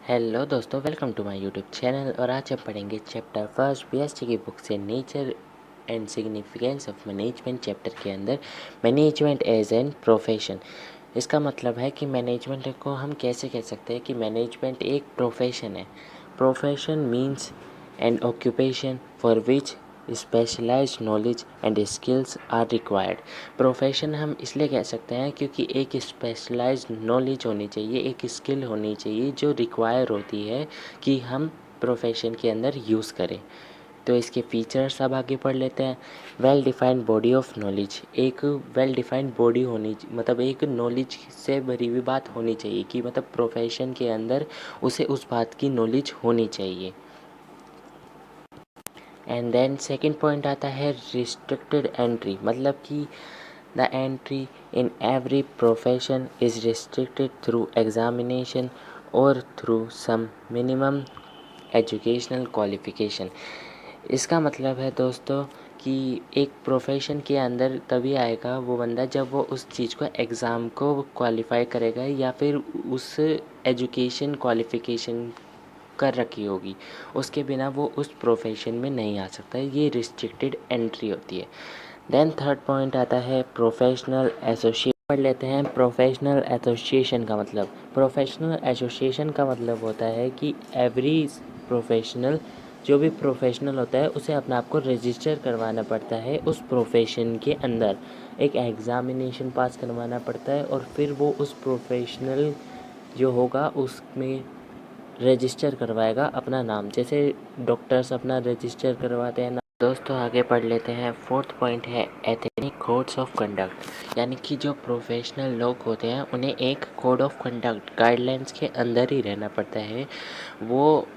Hello दोस्तों, welcome to my YouTube channel. और आज हम पढ़ेंगे चैप्टर फर्स्ट B.st की बुक से nature and significance of management. Chapter के अंदर मैनेजमेंट एज एन प्रोफेशन। इसका मतलब है कि मैनेजमेंट को हम कैसे कह सकते हैं कि मैनेजमेंट एक प्रोफेशन है। Profession means an occupation for which specialised knowledge and skills are required. Profession हम इसलिए कह सकते हैं क्योंकि एक स्पेशलाइज्ड नॉलेज होनी चाहिए, एक स्किल होनी चाहिए जो रिक्वायर होती है कि हम प्रोफेशन के अंदर यूज़ करें। तो इसके फीचर्स अब आगे पढ़ लेते हैं। Well defined body of knowledge. एक वेल डिफाइंड बॉडी होनी, मतलब एक नॉलेज से भरी हुई बात होनी चाहिए कि मतलब प्रोफेशन के अंदर उसे उस बात की नॉलेज होनी चाहिए। एंड देन सेकंड पॉइंट आता है रिस्ट्रिक्टेड एंट्री, मतलब कि the entry in every profession is restricted through examination और through some minimum educational qualification. इसका मतलब है दोस्तों कि एक प्रोफेशन के अंदर तभी आएगा वो बंदा जब वो उस चीज़ को एग्ज़ाम को क्वालिफाई करेगा या फिर उस एजुकेशन क्वालिफिकेशन कर रखी होगी। उसके बिना वो उस प्रोफेशन में नहीं आ सकता। ये रिस्ट्रिक्टेड एंट्री होती है। देन थर्ड पॉइंट आता है प्रोफेशनल एसोसिएशन। पढ़ लेते हैं प्रोफेशनल एसोसिएशन का मतलब। प्रोफेशनल एसोसिएशन का मतलब होता है कि एवरी प्रोफेशनल, जो भी प्रोफेशनल होता है उसे अपने आप को रजिस्टर करवाना पड़ता है उस प्रोफेशन के अंदर। एक एग्ज़ामिनेशन पास करवाना पड़ता है और फिर वो उस प्रोफेशनल जो होगा उसमें रजिस्टर करवाएगा अपना नाम, जैसे डॉक्टर्स अपना रजिस्टर करवाते हैं ना। दोस्तों आगे पढ़ लेते हैं। फोर्थ पॉइंट है एथनिक कोड्स ऑफ कंडक्ट, यानी कि जो प्रोफेशनल लोग होते हैं उन्हें एक कोड ऑफ कंडक्ट गाइडलाइंस के अंदर ही रहना पड़ता है। वो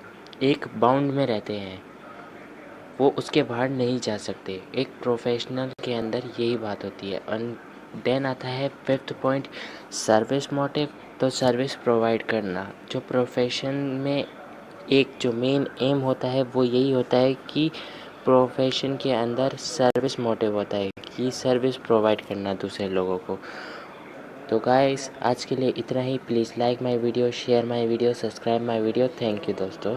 एक बाउंड में रहते हैं, वो उसके बाहर नहीं जा सकते। एक प्रोफेशनल के अंदर यही बात होती है। और देन आता है फिफ्थ पॉइंट सर्विस मोटिव। तो सर्विस प्रोवाइड करना, जो प्रोफेशन में एक जो मेन एम होता है वो यही होता है कि प्रोफेशन के अंदर सर्विस मोटिव होता है कि सर्विस प्रोवाइड करना दूसरे लोगों को। तो गाइस आज के लिए इतना ही। Please like my video, share my video, subscribe my video. Thank you दोस्तों।